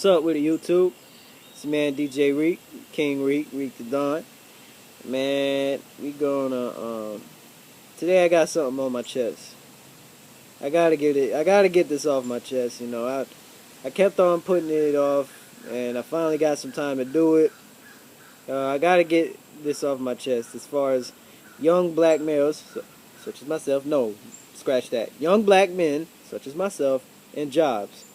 What's up with the YouTube? It's your man DJ Reek, King Reek, Reek the Dawn. Man, we gonna today I got something on my chest. I gotta get this off my chest, I kept on putting it off and I finally got some time to do it. I gotta get this off my chest as far as young black males such as myself, no, scratch that. Young black men such as myself and jobs.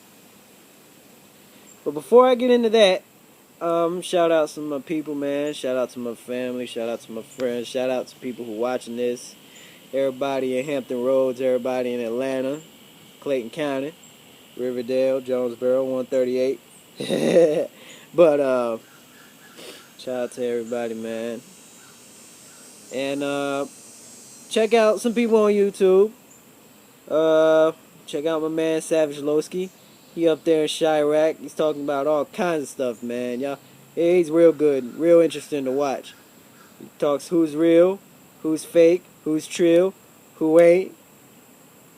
But before I get into that, shout out to my people, man. Shout out to my family. Shout out to my friends. Shout out to people who watching this. Everybody in Hampton Roads. Everybody in Atlanta, Clayton County, Riverdale, Jonesboro, 138. But shout out to everybody, man. And check out some people on YouTube. Check out my man Savage Lowski. He up there in Chirac. He's talking about all kinds of stuff, man. Y'all, he's real good, real interesting to watch. He talks who's real, who's fake, who's trill, who ain't,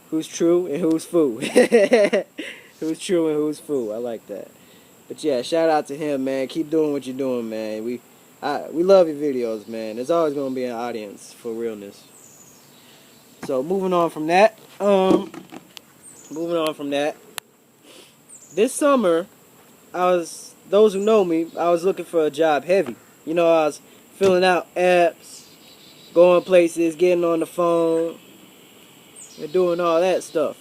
who's true, and who's fool. Who's true and who's fool. I like that. But yeah, shout out to him, man. Keep doing what you're doing, man. We love your videos, man. There's always gonna be an audience for realness. So moving on from that. This summer, those who know me, I was looking for a job heavy. I was filling out apps, going places, getting on the phone, and doing all that stuff.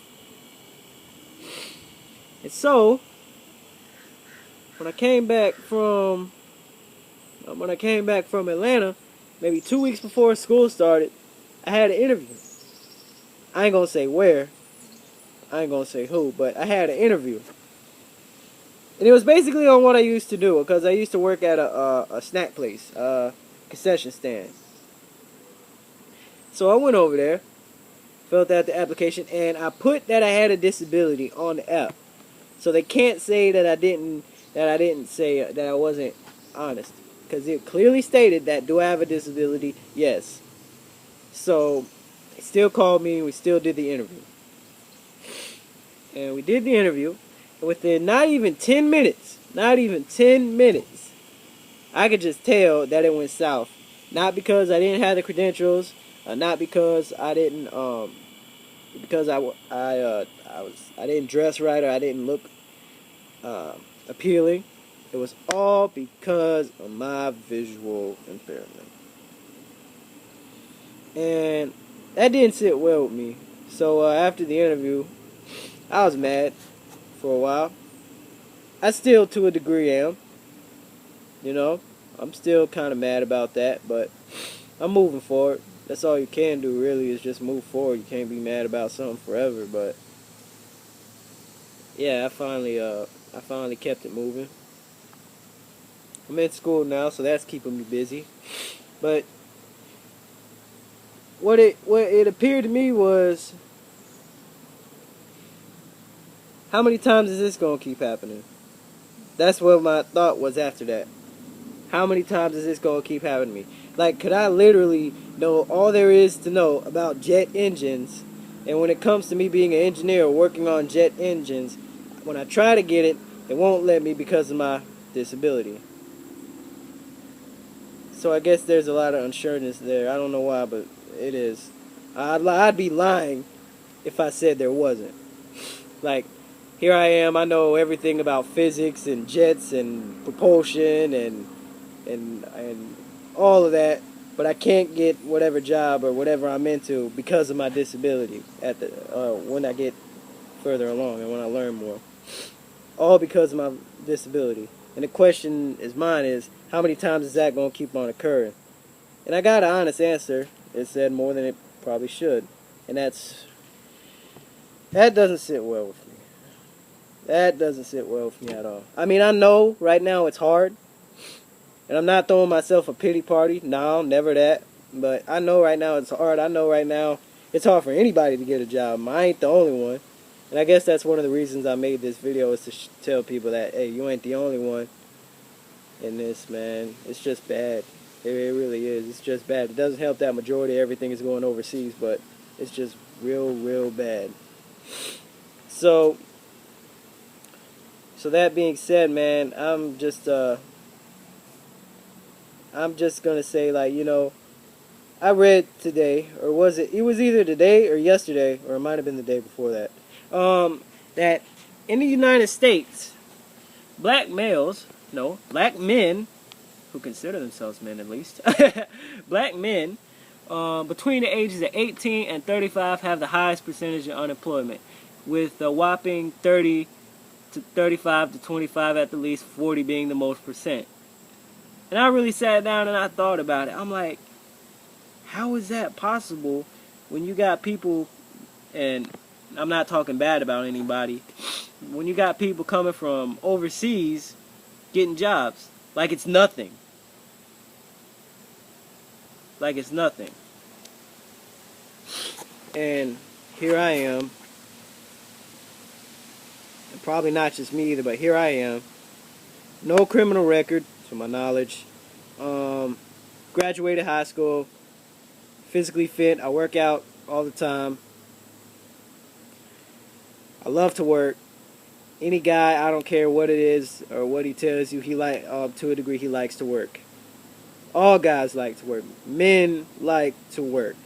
And so, when I came back from Atlanta, maybe 2 weeks before school started, I had an interview. I ain't gonna say where, I ain't gonna say who, but I had an interview. And it was basically on what I used to do, because I used to work at a snack place, concession stand. So I went over there, filled out the application, and I put that I had a disability on the app. So they can't say that I didn't say that I wasn't honest, because it clearly stated that, do I have a disability? Yes. So they still called me, and we still did the interview. And we did the interview. Within not even 10 minutes, I could just tell that it went south. Not because I didn't have the credentials, not because I didn't, because I didn't dress right or I didn't look appealing. It was all because of my visual impairment. And that didn't sit well with me. So after the interview, I was mad for a while. I still, to a degree, am. I'm still kind of mad about that, but I'm moving forward. That's all you can do, really, is just move forward. You can't be mad about something forever, but yeah, I finally kept it moving. I'm in school now, so that's keeping me busy. But what it appeared to me was, how many times is this going to keep happening? That's what my thought was after that. How many times is this going to keep happening to me? Like, could I literally know all there is to know about jet engines, and when it comes to me being an engineer working on jet engines, when I try to get it, it won't let me because of my disability. So I guess there's a lot of unsureness there. I don't know why, but it is. I'd be lying if I said there wasn't. Like, here I am, I know everything about physics and jets and propulsion and all of that, but I can't get whatever job or whatever I'm into because of my disability when I get further along and when I learn more. All because of my disability. And the question is, how many times is that going to keep on occurring? And I got an honest answer. It said more than it probably should. And that doesn't sit well with me. That doesn't sit well with me at all. I mean, I know right now it's hard. And I'm not throwing myself a pity party. No, never that. But I know right now it's hard. I know right now it's hard for anybody to get a job. I ain't the only one. And I guess that's one of the reasons I made this video, is to tell people that, hey, you ain't the only one in this, man. It's just bad. It really is. It's just bad. It doesn't help that majority of everything is going overseas, but it's just real, real bad. So So that being said, man, I'm just gonna say, like, I read today, or was it? It was either today or yesterday, or it might have been the day before that. That in the United States, black males, no, black men who consider themselves men at least, black men between the ages of 18 and 35 have the highest percentage of unemployment, with a whopping 30 to 35 to 25 at the least, 40 being the most percent. And I really sat down and I thought about it. I'm like, how is that possible when you got people, and I'm not talking bad about anybody, when you got people coming from overseas getting jobs like it's nothing. Like it's nothing. And here I am, and probably not just me either, but here I am, no criminal record to my knowledge, graduated high school, physically fit, I work out all the time, I love to work. Any guy, I don't care what it is or what he tells you, to a degree he likes to work. All guys like to work. Men like to work.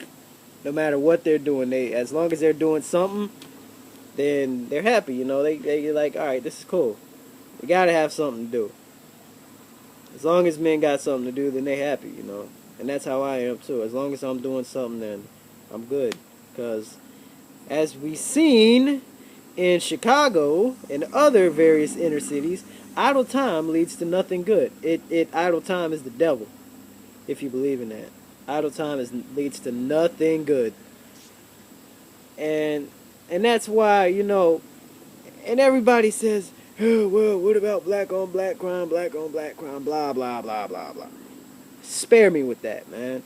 No matter what they're doing, as long as they're doing something, then they're happy. They're like, all right, this is cool. We gotta have something to do. As long as men got something to do, then they happy. And that's how I am too. As long as I'm doing something, then I'm good. Because as we seen in Chicago and other various inner cities, idle time leads to nothing good. Idle time is the devil, if you believe in that. Idle time leads to nothing good. And that's why, and everybody says, oh, well, what about black on black crime, blah, blah, blah, blah, blah. Spare me with that, man.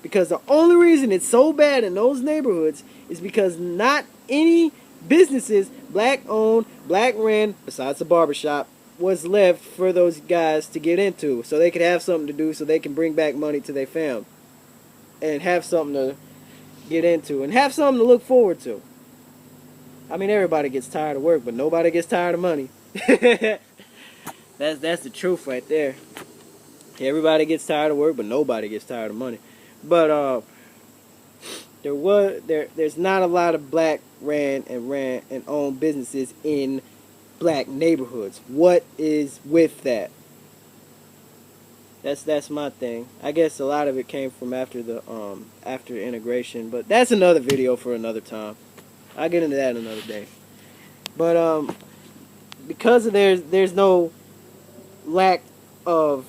Because the only reason it's so bad in those neighborhoods is because not any businesses, black owned, black ran, besides the barbershop, was left for those guys to get into, so they could have something to do, so they can bring back money to their fam, and have something to get into, and have something to look forward to. I mean, everybody gets tired of work, but nobody gets tired of money. That's the truth right there. Everybody gets tired of work, but nobody gets tired of money. But there's not a lot of black ran and owned businesses in black neighborhoods. What is with that? That's my thing. I guess a lot of it came from after integration, but that's another video for another time. I'll get into that another day. But because of there's no lack of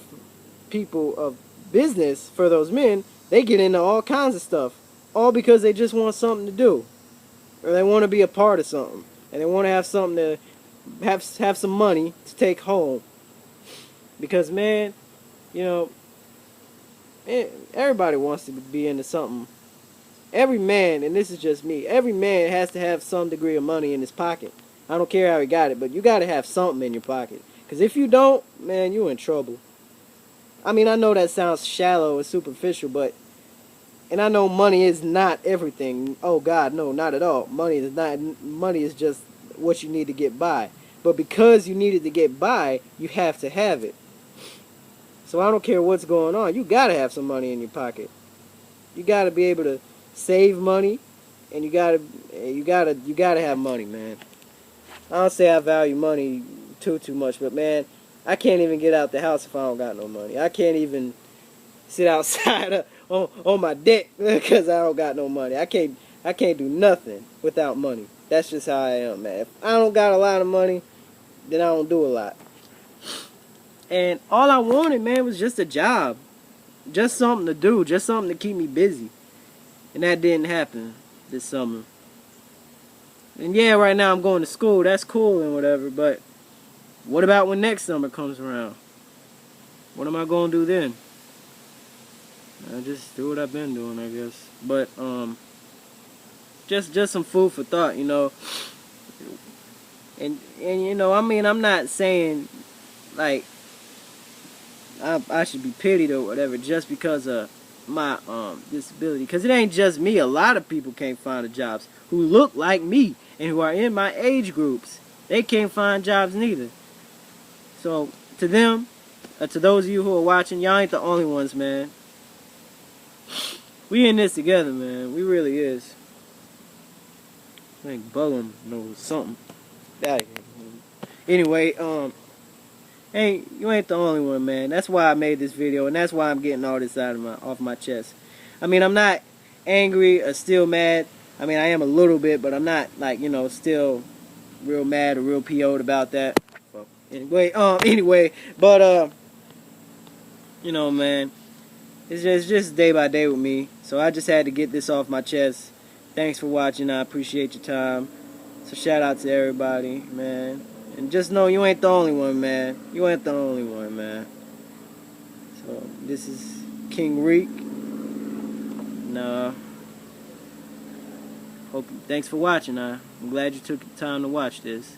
people of business for those men, they get into all kinds of stuff, all because they just want something to do, or they want to be a part of something, and they want to have something to have some money to take home. Because, man, everybody wants to be into something. Every man, and this is just me, every man has to have some degree of money in his pocket. I don't care how he got it, but you got to have something in your pocket. Because if you don't, man, you're in trouble. I mean, I know that sounds shallow and superficial, and I know money is not everything. Oh God, no, not at all. Money is just what you need to get by. But because you needed to get by, you have to have it. So I don't care what's going on. You gotta have some money in your pocket. You gotta be able to save money, and you gotta have money, man. I don't say I value money too much, but man, I can't even get out the house if I don't got no money. I can't even sit outside on my deck because I don't got no money. I can't do nothing without money. That's just how I am, man. If I don't got a lot of money, then I don't do a lot. And all I wanted, man, was just a job. Just something to do. Just something to keep me busy. And that didn't happen this summer. And yeah, right now I'm going to school. That's cool and whatever, but what about when next summer comes around? What am I going to do then? I just do what I've been doing, I guess. But just some food for thought, And I mean, I'm not saying like I should be pitied or whatever just because of my disability, because it ain't just me. A lot of people can't find the jobs who look like me and who are in my age groups, they can't find jobs neither. So to them, to those of you who are watching, y'all ain't the only ones, man. We in this together, man. We really is. I think Bug'em knows something. Anyway, hey, you ain't the only one, man. That's why I made this video, and that's why I'm getting all this off my chest. I mean, I'm not angry or still mad. I mean, I am a little bit, but I'm not, like, you know, still real mad or real PO'd about that. Anyway, but you know, man, it's just day by day with me. So I just had to get this off my chest. Thanks for watching. I appreciate your time. So shout out to everybody, man. And just know you ain't the only one, man. You ain't the only one, man. So this is King Reek. And thanks for watching. I'm glad you took the time to watch this.